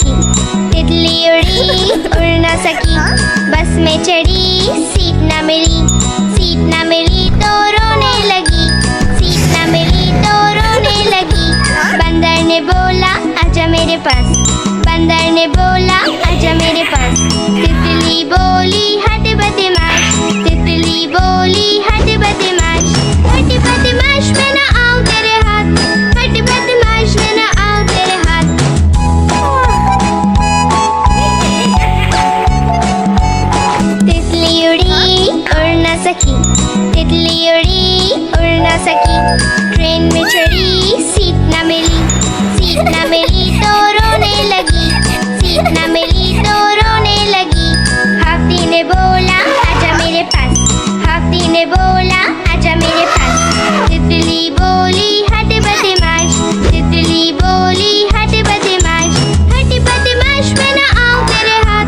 सकी। तितली उड़ी उड़ न सकी, बस में चढ़ी सीट न मिली। सीट न मिली तो रोने लगी, सीट न मिली तो रोने लगी। बंदर ने बोला आजा मेरे पास, बंदर ने बोला आजा मेरे पास। तितली बोली हट बदमाश, तितली बोली हट बदमाश। हट बदमाश मैं न आऊं तेरे हाथ, हट बदमाश मैं न आऊं तेरे हाथ। तितली उड़ी उड़ न सकी, तितली उड़ी उड़ न सकी। ट्रेन में चढ़ी सीट न मिली, सीट न मिली तो रोने लगी, सीट न मिली तो रोने लगी। हाथी ने बोला आजा मेरे पास, हाथी ने बोला आजा मेरे पास। तितली बोली हट बदमाश, तितली बोली हट बदमाश। हट बदमाश मैं न आऊं तेरे हाथ,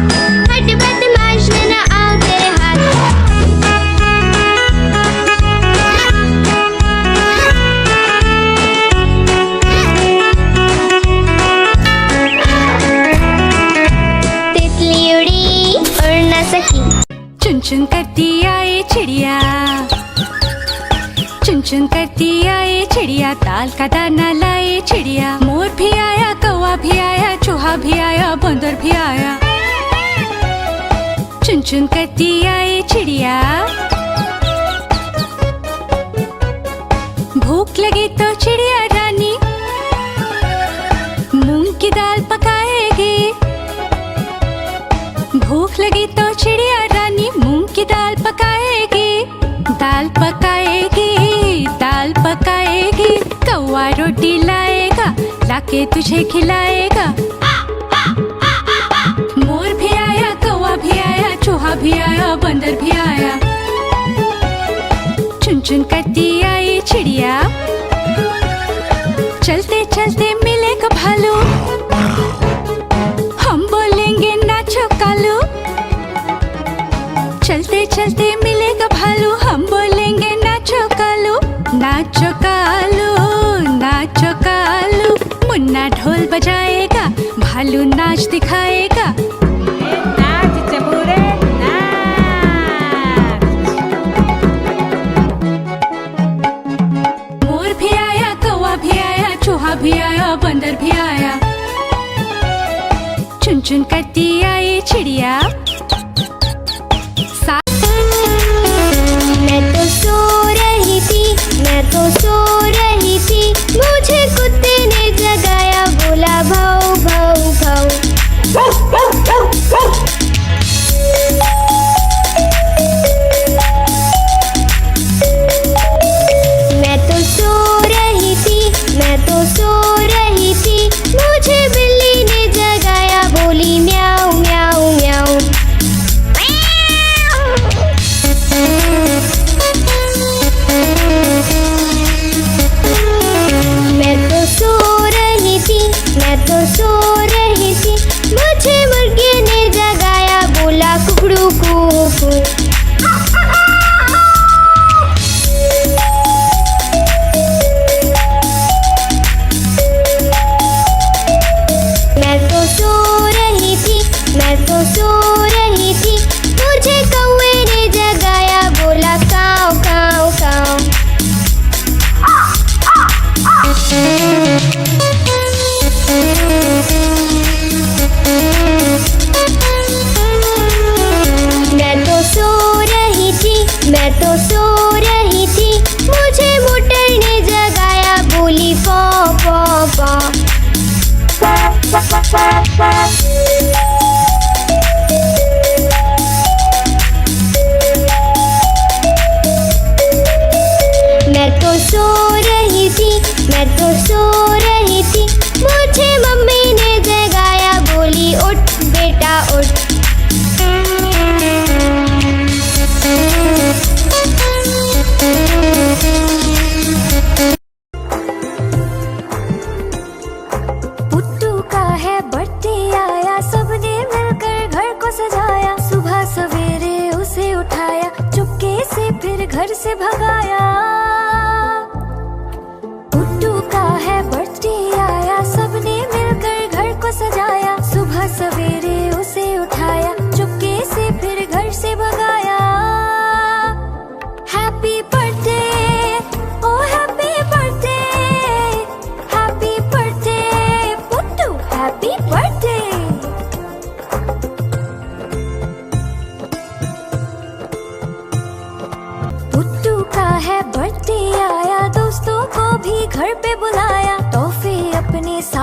हट बदमाश मैं न आऊं तेरे हाथ। तितली उड़ी उड़ न सकी। चुन चुन करती आए चिड़िया, चुन चुन करती आए चिड़िया। दाल का दाना लाए चिड़िया। मोर भी आया, कौवा भी आया, चूहा भी आया, बंदर भी आया। चुन चुन करती आए चिड़िया। भूख लगी तो चिड़िया रानी मूंग की दाल पकाएगी। भूख लगी तो चिड़िया रानी मूंग की दाल पकाएगी। दाल पकाएगी, दाल पकाएगी। कौवा रोटी लाएगा, लाके तुझे खिलाएगा। मोर भी आया, कौवा भी आया, चूहा भी आया, बंदर भी आया। चुन चुन करती आई चिड़िया। चलते चलते मिलेगा भालू, हम बोलेंगे नाचो कालू। चलते चलते मिलेगा भालू, हम बोलेंगे नाचो कालू। नाचो कालू, नाचो कालू। मुन्ना ढोल बजाएगा, भालू नाच दिखाएगा। नाच चबूरे नाच। मोर भी आया, कौवा भी आया, चूहा भी आया, बंदर भी आया। चुन चुन करती आई चिड़िया। मैं तो सो रही थी, मैं तो सो रही थी। मुझे कुत्ते ने जगाया, बोला भाऊ भाऊ भाऊ। मैं तो सो रही थी, मैं तो सो रही थी। मुझे बिल्ली ने जगाया, बोली म्याऊ म्याऊ म्याऊ। मैं तो सो रही थी, मैं तो सो रही थी। मुझे मुर्गे ने जगाया, बोला कुकड़ू कू। मैं तो सो रही थी, मैं तो सो रही थी। मुझे कौवे ने जगाया, बोला काऊ काऊ काऊ। मैं तो सो रही थी, मैं तो सो रही थी। मुझे मोटर ने जगाया, बोली पौ पौ पौ। मैं तो सो रही थी, मैं तो सो रही थी। मुझे मम्मी ने जगाया, बोली उठ बेटा उठ। पुट्टू का है बर्थडे आया, सबने मिलकर घर को सजाया। सुबह सवेरे उसे उठाया, चुपके से फिर घर से भगाया। पुट्टू का है बर्थडे आया, सबने मिलकर घर को सजाया। सुबह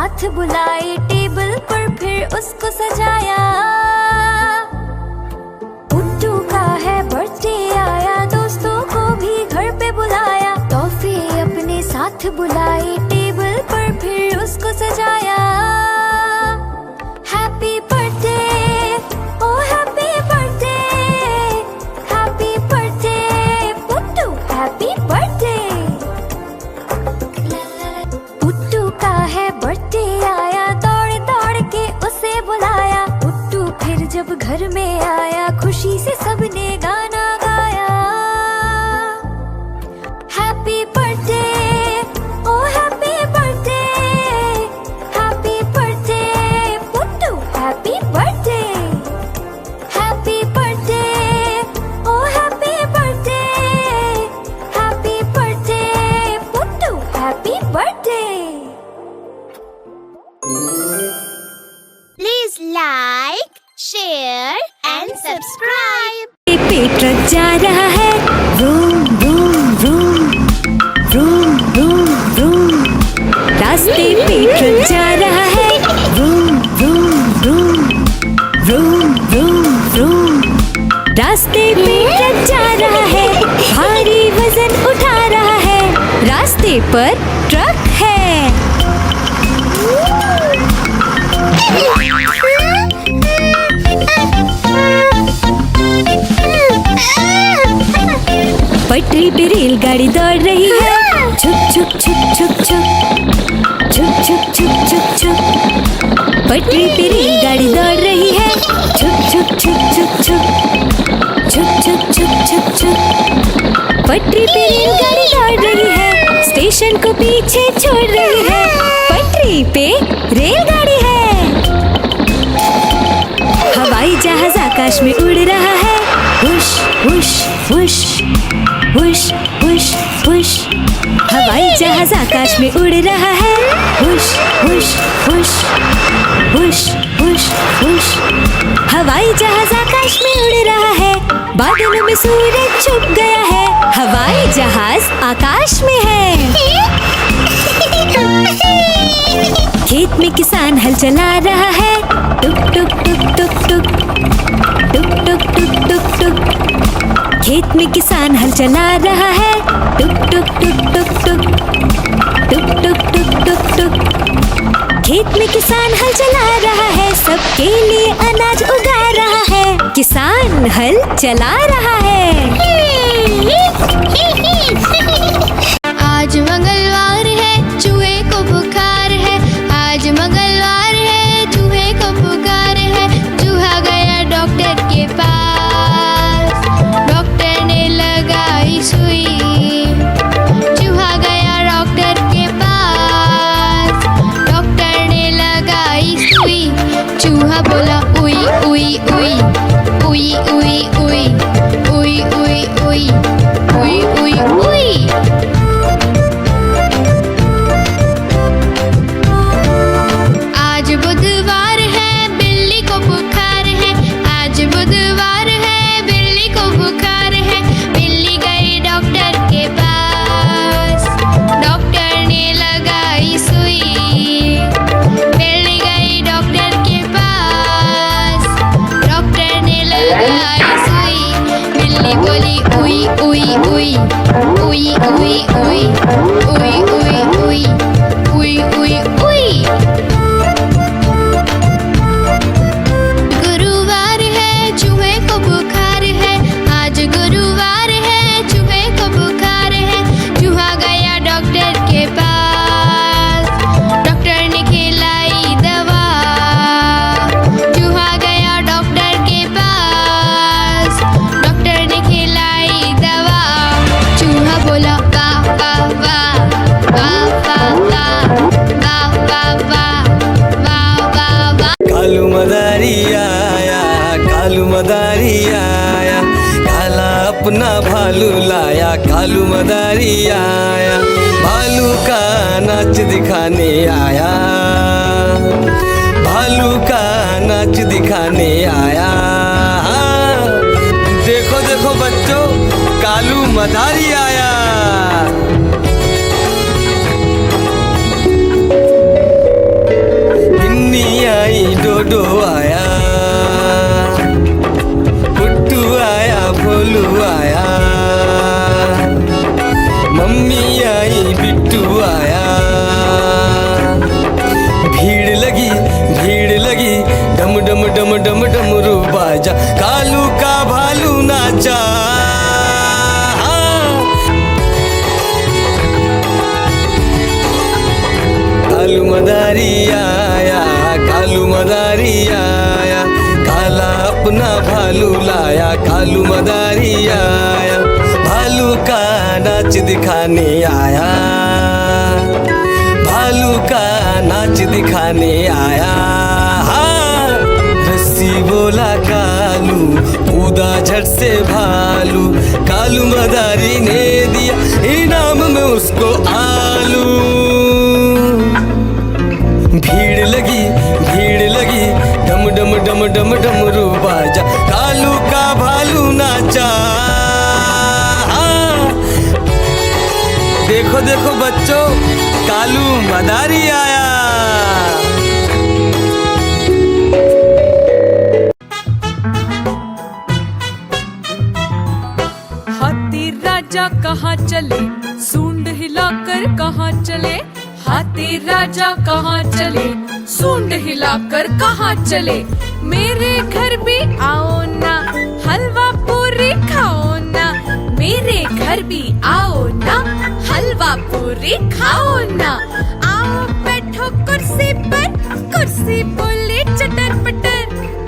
साथ बुलाए टेबल पर फिर उसको सजाया। पुट्टू का है बर्थडे आया, दोस्तों को भी घर पे बुलाया। टॉफी अपने साथ बुलाए टेबल पर फिर उसको सजाया। Happy birthday, oh happy birthday, happy birthday Puttu, happy birthday. Puttu का है बर्थडे आया, दौड़ दौड़ के उसे बुलाया। पुट्टू फिर जब घर में आया, खुशी से सबने गाना गाया। Happy birthday, oh happy birthday, happy birthday Puttu, happy birthday. Happy birthday, oh happy birthday, happy birthday Puttu, happy birthday. Please like, share and subscribe. पेट ट्रक जा रहा है, रूम रूम रूम, रूम रूम रूम। रास्ते पे ट्रक जा रहा है, रूम रूम रूम, रूम रूम रूम। रास्ते पे ट्रक जा रहा है, भारी वजन उठा रहा है। रास्ते पर ट्रक है। पटरी पे रेलगाड़ी दौड़ रही है, छुक छुक छुक छुक छुक, छुक छुक छुक छुक छुक। पटरी पे रेलगाड़ी दौड़ रही है, छुक छुक छुक छुक छुक, छुक छुक छुक छुक छुक। पटरी पे रेलगाड़ी दौड़ रही है, स्टेशन को पीछे छोड़ रही है। पटरी पे रेलगाड़ी है। हवाई जहाज आकाश में उड़ रहा है, हुश हुश हुश, हुश हुश हुश। हवाई जहाज आकाश में उड़ रहा है, हुश हुश हुश, हुश हुश हुश। हवाई जहाज आकाश में उड़ रहा है, बादलों में सूरज छुप गया है। हवाई जहाज आकाश में है। खेत में किसान हल चला रहा है, टुक टुक टुक टुक टुक, टुक टुक टुक टुक टुक। खेत में किसान हल चला रहा है, टुक टुक टुक टुक टुक, टुक टुक टुक टुक टुक। खेत में किसान हल चला रहा है, सबके लिए अनाज उगा रहा है। किसान हल चला रहा है। आज मंगलवार है, चूहे को बुखार है। आज मंगलवार है, चूहे को बुखार है। चूहा गया डॉक्टर के पास, डॉक्टर ने लगाई सुई। चूहा गया डॉक्टर के पास, डॉक्टर ने लगाई सुई। चूहा बोला उई उई उई, उई उई उई, उई उई उई, उई उई उई। आज बुधवार है, बिल्ली को बुखार है। आज बुधवार है, बिल्ली को बुखार है। बिल्ली गई डॉक्टर के पास, डॉक्टर ने लगाई सुई। बिल्ली गई डॉक्टर के पास, डॉक्टर ने लगाई सुई। बिल्ली बोली उई उई उई, उई उई उई, उई उई उई, उई उई उई। गुरुवार है, चूहे को बुखार है। आज गुरुवार है, चूहे को बुखार है। चूहा गया डॉक्टर के पास, डॉक्टर ने खिलाई दवा। चूहा गया डॉक्टर के पास, डॉक्टर ने खिलाई दवा। चूहा बोला वाह वाह वाह, वाह वाह वाह, वाह वाह वाह, वाह वाह वाह। कालू मदारी आया, कालू मदारी आया, काला अपना भालू लाया। कालू मदारी आया, भालू का नाच दिखाने आया। भालू का नाच दिखाने आया। देखो देखो बच्चों, कालू मदारी आया। मदारी आया, कालू मदारी आया, काला अपना भालू लाया, कालू मदारी आया, भालू का नाच दिखाने आया, भालू का नाच दिखाने आया। हाँ, रस्सी बोला कालू, कूदा झट से भालू, कालू मदारी ने दिया इनाम में उसको आलू। भीड़ लगी डम डम डम डम डमरू बाजा, कालू का भालू नाचा। हाँ, देखो देखो बच्चों, कालू मदारी आया। हाथी राजा कहाँ चले, सूंड हिलाकर कहाँ चले, हाथी राजा कहाँ चले, सूंड हिलाकर कहाँ चले। मेरे घर भी आओ ना, हलवा पूरी खाओ ना, मेरे घर भी आओ ना, हलवा पूरी खाओ ना। आओ बैठो कुर्सी पर, कुर्सी बोले चटर पटर,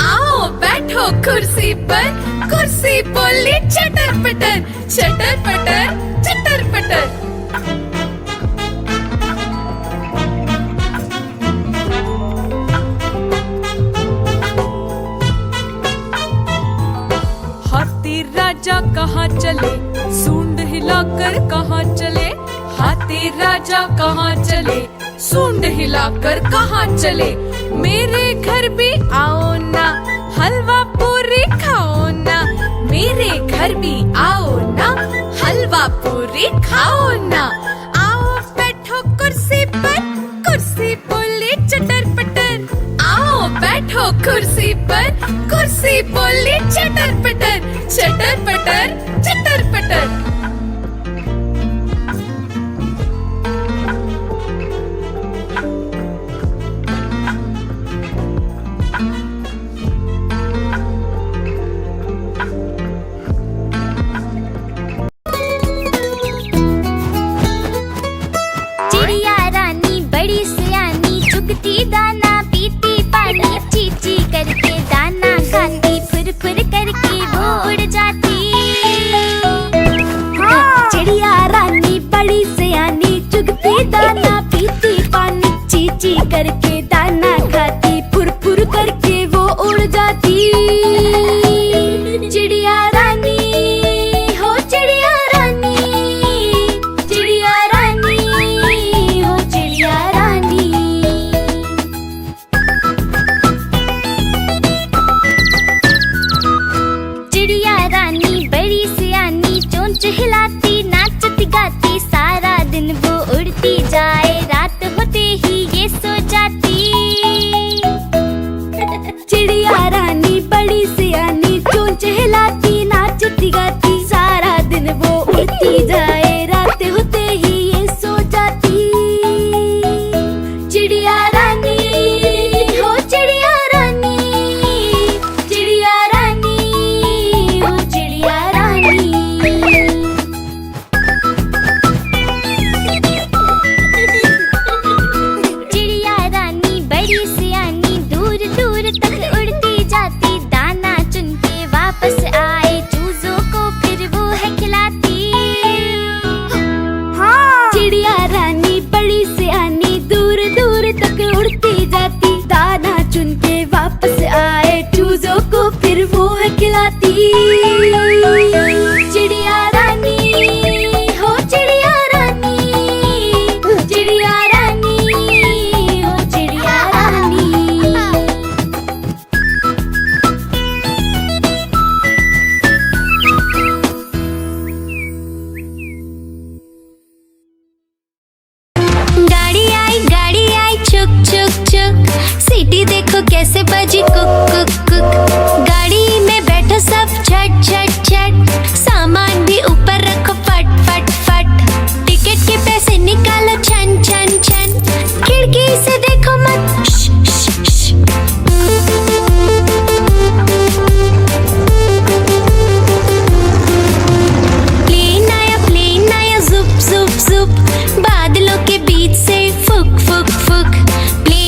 आओ बैठो कुर्सी पर, कुर्सी बोले चटर पटर, चटर पटर चटर पटर। हाथी राजा कहाँ चले, सूंड हिलाकर कहाँ चले, हाथी राजा कहाँ चले, सूंड हिलाकर कहाँ चले। मेरे घर भी आओ ना, हलवा पूरी खाओ ना, मेरे घर भी आओ ना, हलवा पूरी खाओ ना। आओ बैठो कुर्सी पर, कुर्सी बोले चटर पटर, आओ बैठो कुर्सी पर, कुर्सी बोले चटर पटर, चटर पटर चटर पटर। चिड़िया रानी बड़ी सियानी, चुगती दाना पीती पानी, ची ची करके दाना खाती, फुर फुर करके वो उड़ जाती। चिड़िया रानी बड़ी सियानी, चुगती दाना पीती पानी, ची ची करके दाना खाती, फुर फुर करके वो उड़ जाती। चिड़िया रानी हो चिड़िया रानी, चिड़िया रानी हो चिड़िया रानी। चिड़िया रानी बड़ी सियानी, चोंच हिलाती नाचती गाती, सारा दिन वो उड़ती जाए, रात होते ही ये सो जाती। चिड़िया रानी बड़ी सियानी, चोंच हिलाती नाचती गाती, सारा दिन वो उड़ती जाए, रात होते ही ये सो जाती। चिड़िया रानी हो चिड़िया रानी, चिड़िया रानी हो चिड़िया रानी। चिड़िया रानी बड़ी सियानी, दूर दूर तक उड़ती जाती, दाना चुन के वापस आए, चूजों को फिर वो है खिलाती। चिड़िया रानी बड़ी सियानी, दूर दूर तक उड़ती जाती, दाना चुन के वापस आए, चूजों को फिर वो है खिलाती। चिड़िया रानी हो चिड़िया रानी, चिड़िया रानी हो चिड़िया रानी। गाड़ी आई चुक चुक चुक, सीटी देखो कैसे बजी कुक कुक कुक। गाड़ी में बैठो सब झट झट झट, सामान भी ऊपर रखो फट फट फट, टिकट के पैसे निकालो छन छन छन, खिड़की से देखो मत श श श। प्लेन आया जुप जुप जुप, बादलों के बीच से फुक फुक फुक। प्लेन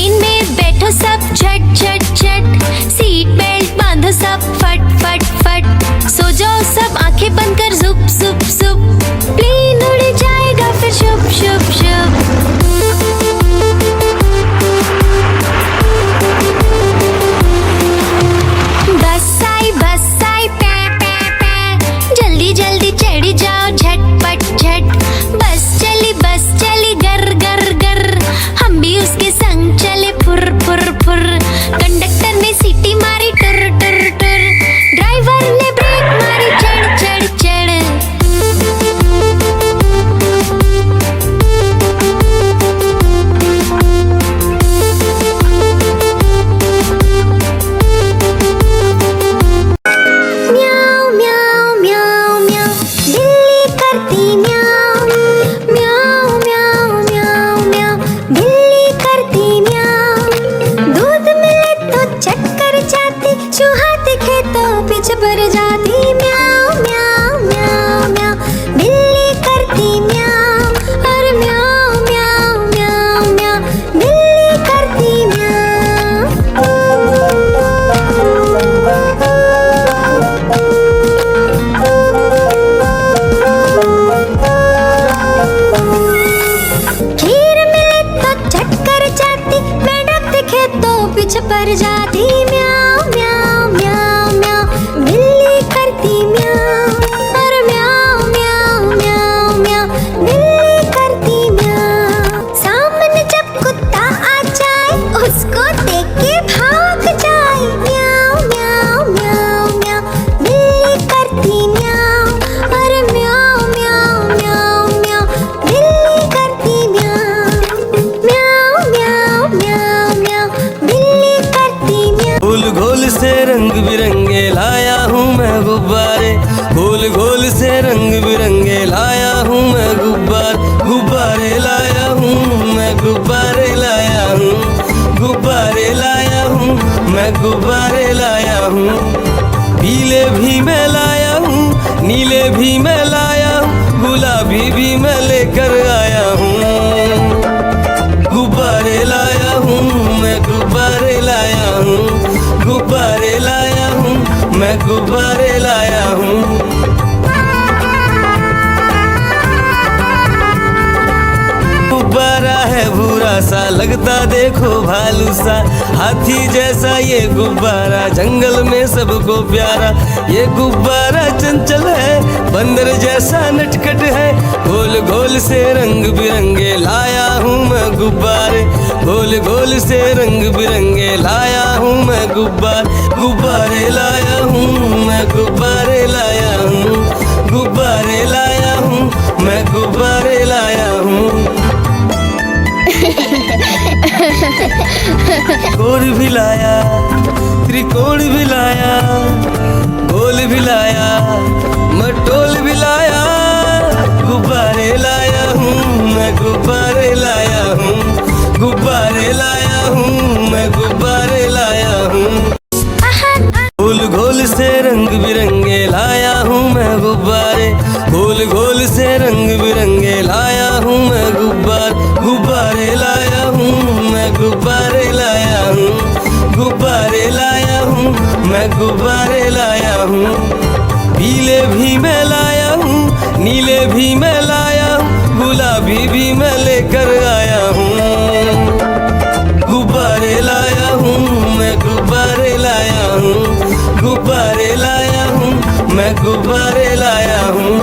पर जाती म्याऊं म्याऊं म्याऊं म्याऊं, बिल्ली करती म्याऊं, और म्याऊं म्याऊं म्याऊं म्याऊं, बिल्ली करती म्याऊं। सामने जब कुत्ता आ जाए उसको देख के भाग जाए, म्याऊं म्याऊं म्याऊं म्याऊं, बिल्ली करती म्याऊं, और म्याऊं म्याऊं म्याऊं म्याऊं, बिल्ली करती म्याऊं, म्याऊं म्याऊं म्याऊं म्याऊं, बिल्ली करती म्याऊं। गोल गोल से रंग बिरंगे लाया हूँ मैं गुब्बारे, गोल गोल से रंग बिरंगे लाया हूँ मैं गुब्बारे लाया हूँ मैं, गुब्बारे लाया हूँ, गुब्बारे लाया हूँ मैं, गुब्बारे लाया हूँ। पीले भी मैं लाया हूँ, नीले भी मैं लाया हूँ, गुलाबी भी मैं लेकर आया हूँ। गुब्बारे लाया हूँ मैं, गुब्बारे लाया हूँ, गुब्बारे लाया हूँ मैं, गुब्बारे लाया हूँ। गुब्बारा है भूरा सा, लगता देखो भालू सा, हाथी जैसा ये गुब्बारा, जंगल में सबको प्यारा। ये गुब्बारा चंचल है, बंदर जैसा नटखट है, गोल गोल से रंग बिरंगे लाया हूँ मैं गुब्बारे, गोल गोल से रंग बिरंगे लाया हूँ मैं गुब्बारे लाया हूँ मैं, गुब्बारे लाया हूँ, गुब्बारे लाया हूँ मैं, गुब्बारे लाया हूँ। कोण भी लाया, त्रिकोण भी लाया, गोल भी लाया, मटोल भी लाया, गुब्बारे लाया हूँ मैं, गुब्बारे लाया हूँ, गुब्बारे लाया हूँ मैं, गुब्बारे लाया हूँ। गोल गोल से रंग बिरंगे लाया हूँ मैं गुब्बारे, गोल गोल से रंग बिरंगे लाया हूँ मैं गुब्बारे लाया हूँ मैं, गुब्बारे लाया हूँ, गुब्बारे लाया हूँ मैं, गुब्बारे लाया हूँ। पीले भी मैं लाया हूँ, नीले भी मैं लाया हूँ, गुलाबी भी मैं लेकर आया हूँ। गुब्बारे लाया हूँ मैं, गुब्बारे लाया हूँ, गुब्बारे लाया हूँ मैं, गुब्बारे लाया हूँ।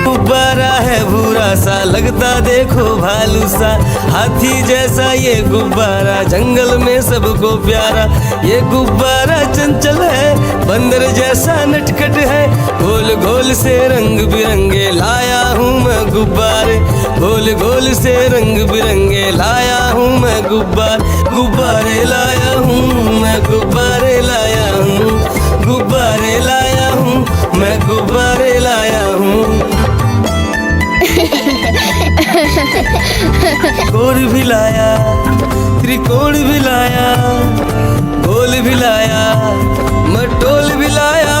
गुब्बारा है भूरा सा, लगता देखो भालू सा, हाथी जैसा ये गुब्बारा, जंगल में सबको प्यारा। ये गुब्बारा चंचल है, बंदर जैसा नटखट है, गोल गोल से रंग बिरंगे लाया हूँ मैं गुब्बारे, गोल गोल से रंग बिरंगे लाया हूँ मैं गुब्बारे लाया हूँ मैं, गुब्बारे लाया हूँ, गुब्बारे लाया हूँ मैं, गुब्बारे लाया हूँ। कोण भी लाया, त्रिकोण भी लाया, गोल भी लाया, मटोल भी लाया,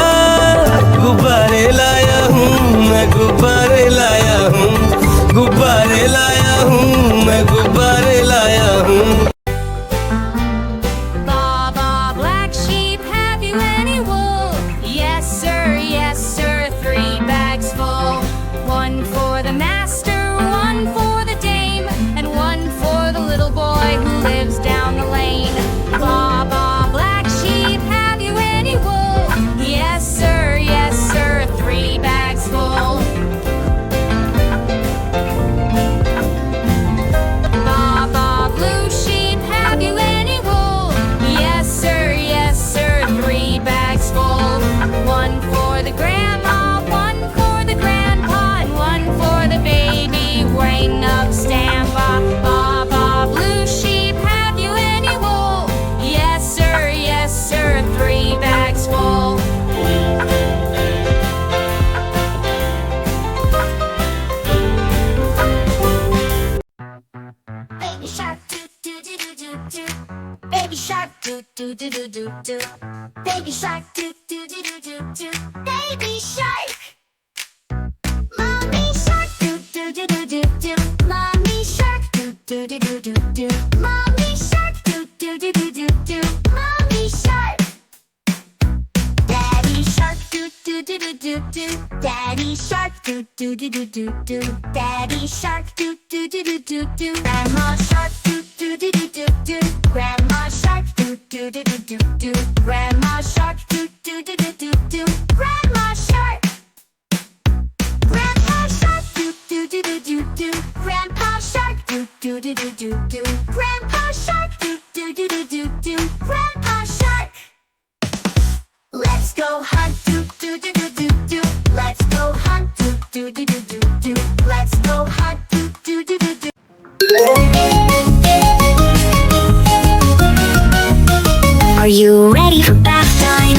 गुब्बारे लाया हूँ मैं, गुब्बारे लाया हूँ, गुब्बारे लाया हूँ मैं, गुब्बारे लाया हूँ। Baba, black sheep, have you any wool? Yes, sir, 3 bags full. 1 for the master, 1 for the dame, and 1 for the little boy who lives down the lane. Baba, black sheep, have you any wool? Yes, sir, 3 bags full. Baba, blue sheep, have you any wool? Yes, sir, 3 bags full. 1 for the grandma, 1 for the grandpa, and 1 for the baby waiting up standby. Baba, blue sheep, have you any wool? Yes, sir, 3 bags full. Baby shark do do do do do do. Baby shark do do do do do do. Baby shark do do do do do do. Baby shark. Mommy shark do do do do do do. Mommy shark do do do do do do. Mommy shark do do do do do do. Mommy shark. Daddy shark do do do do do do. Daddy shark do do do do do do. Daddy shark do do do do do do do. Grandma shark do do do do do do. Grandma shark do do do do do do. Grandma shark do do do do do do. Grandma shark. Grandpa shark do do do do do do. Grandpa shark do do do do do do. Grandpa shark do do do do do do. Grandpa shark. Let's go hunt do do do do do do. Let's go hunt do do do do do do. Let's go hunt do do do do do. Are you ready for bath time?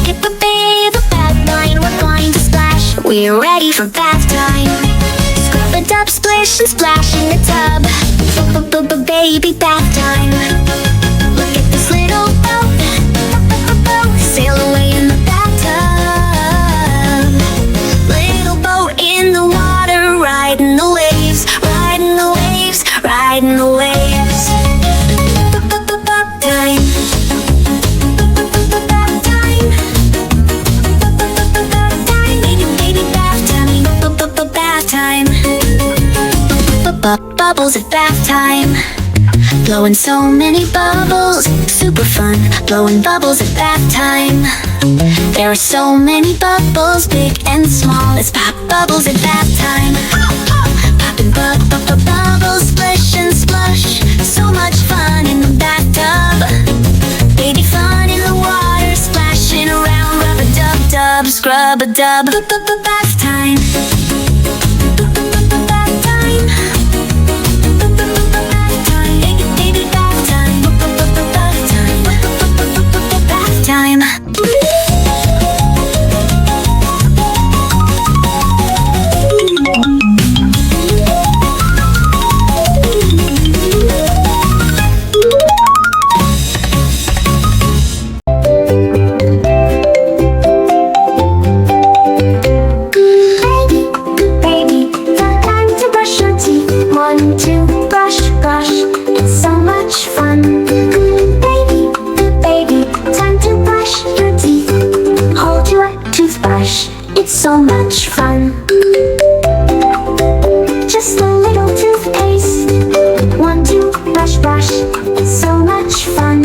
Hip a babe, a bath line, we're going to splash. We're ready for bath time. Scrub a dub, splish and splash in the tub. Baby bath time. Look at this little boat. Sail away in the bathtub. Little boat in the water, riding the waves, riding the waves, riding the waves. Bath time. Bath time. Baby bath time. Bath time. Bubbles at bath time. Blowing so many bubbles, super fun. Blowing bubbles at bath time. There are so many bubbles, big and small. Let's pop bubbles at bath time. Popping bubbles, splish and splush. So much fun in the bathtub. Baby fun in the water, splashing around. Rub a dub dub, scrub a dub. Bath time. Bath time. Time. Baby, time to brush your teeth. 1, 2, brush, brush. It's so much fun. Baby, time to brush your teeth. Hold your toothbrush. It's so much fun. Just a little toothpaste. 1, 2, brush, brush. It's so much fun.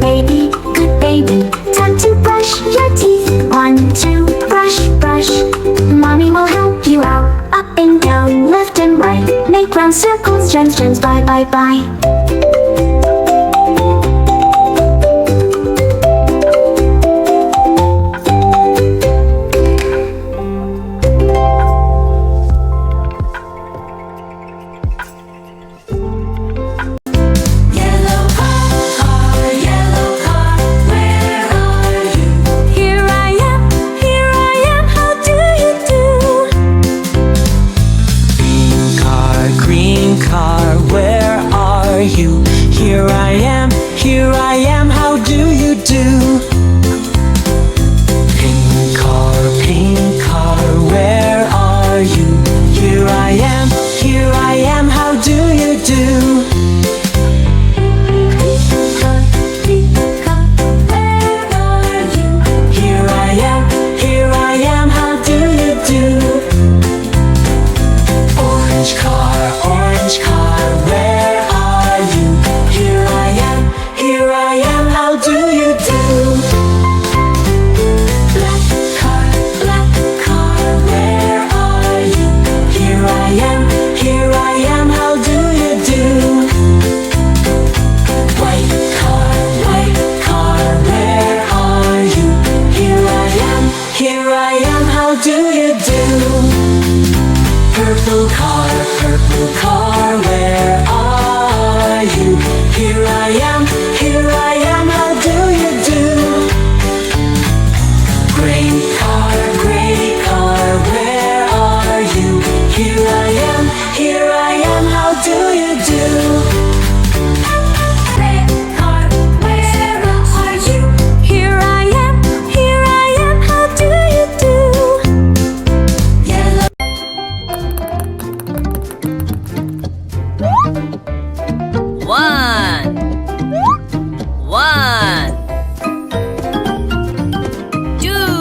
Baby, good baby, time to brush your teeth. 1, 2, brush, brush. Mommy will help you out. Up and down, left and right. Make round circles, gems, gems, bye, bye, bye. Here I am, how do you do? Green car, where are you? Here I am, how do you do? Pink car, where are you? Here I am, how do you do? Here I am, how do you do? Orange car, where are you? Here I am, how do you do? Black car, where are you? Here I am, how do you do? White car, where are you? Here I am, how do you do? Purple car, where are you? Here I am, how do you do? Gray car, where are you? Here I am, how do you do? Red car, where are you? Here I am, how do you do? Yellow. One, two,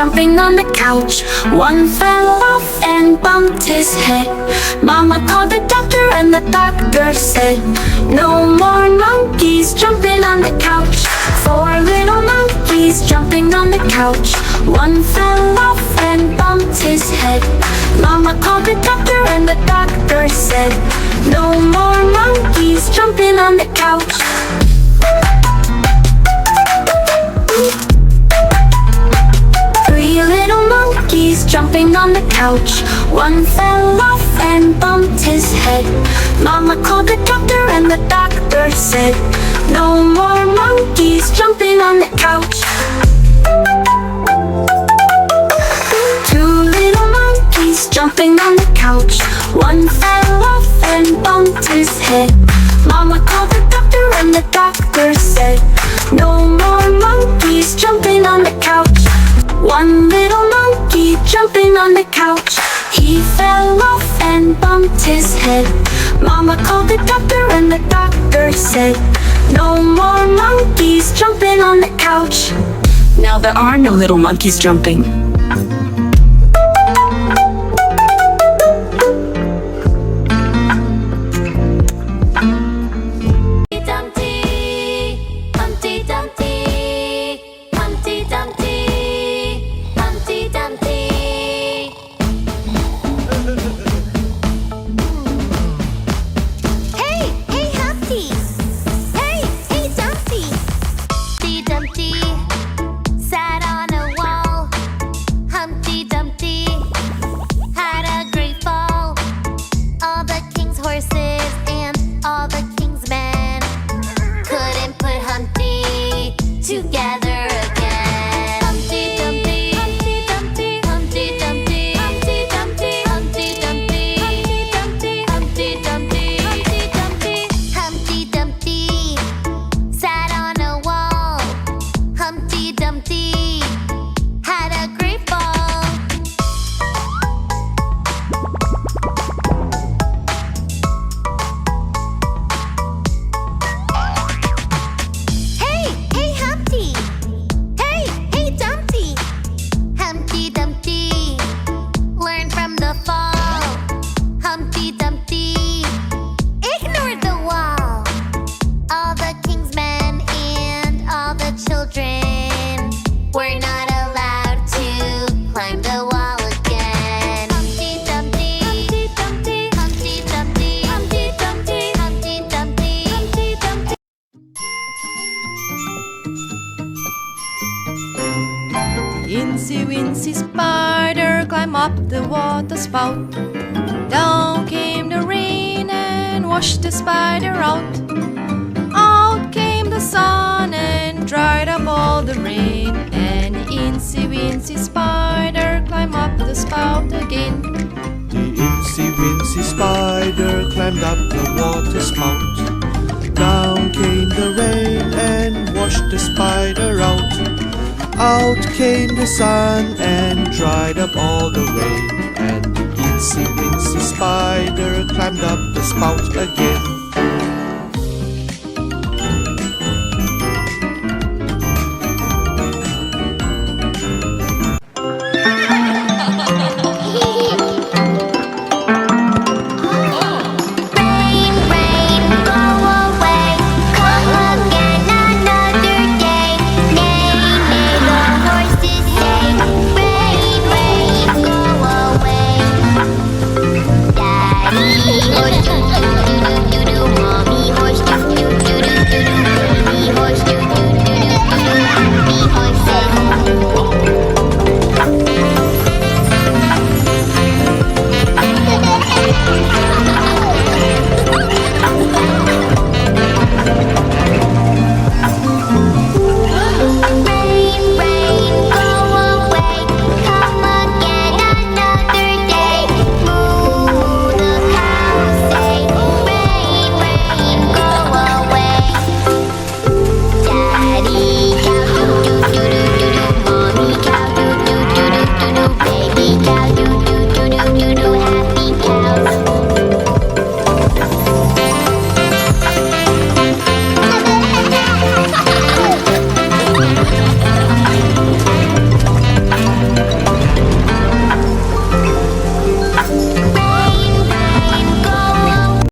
jumping on the couch. One fell off and bumped his head. Mama called the doctor and the doctor said, no more monkeys jumping on the couch. Four little monkeys jumping on the couch. One fell off and bumped his head. Mama called the doctor and the doctor said, no more monkeys jumping on the couch. Three little monkeys jumping on the couch. One fell off and bumped his head. Mama called the doctor and the doctor said, no more monkeys jumping on the couch. Two little monkeys jumping on the couch. One fell off and bumped his head. Mama called the doctor and the doctor said, no more monkeys jumping on the couch. One little monkey jumping on the couch. He fell off and bumped his head. Mama called the doctor and the doctor said, no more monkeys jumping on the couch. Now there are no little monkeys jumping. Humpty Dumpty, Humpty Dumpty, Humpty Dumpty. Hey Humpty! Hey Dumpty! Humpty Dumpty sat on a wall. Humpty Dumpty had a great fall. All the king's horses and all the king's men couldn't put Humpty together again. Humpty Dumpty, Humpty Dumpty, Humpty Dumpty, Humpty Dumpty, Humpty Dumpty, Humpty Dumpty, Humpty Dumpty, Humpty Dumpty. Humpty Dumpty sat on a wall. Humpty Dumpty had a great fall. Hey Humpty! Hey Dumpty! Humpty Dumpty learned from the fall. Humpty Dumpty ignored the wall. All the king's men and all the children were not allowed to climb the wall again. Humpty Dumpty, Humpty Dumpty, Humpty Dumpty, Humpty Dumpty, Humpty Dumpty, Humpty Dumpty. Incy Wincy Spider climbed up the water spout. Down came the rain and washed the spider out. Out came the sun and dried up all the rain. And Incy Wincy Spider climbed up the spout again. The Incy Wincy Spider climbed up the water spout. Down came the rain and washed the spider out. Out came the sun and dried up all the rain. And the Incy Wincy Spider climbed up the spout again.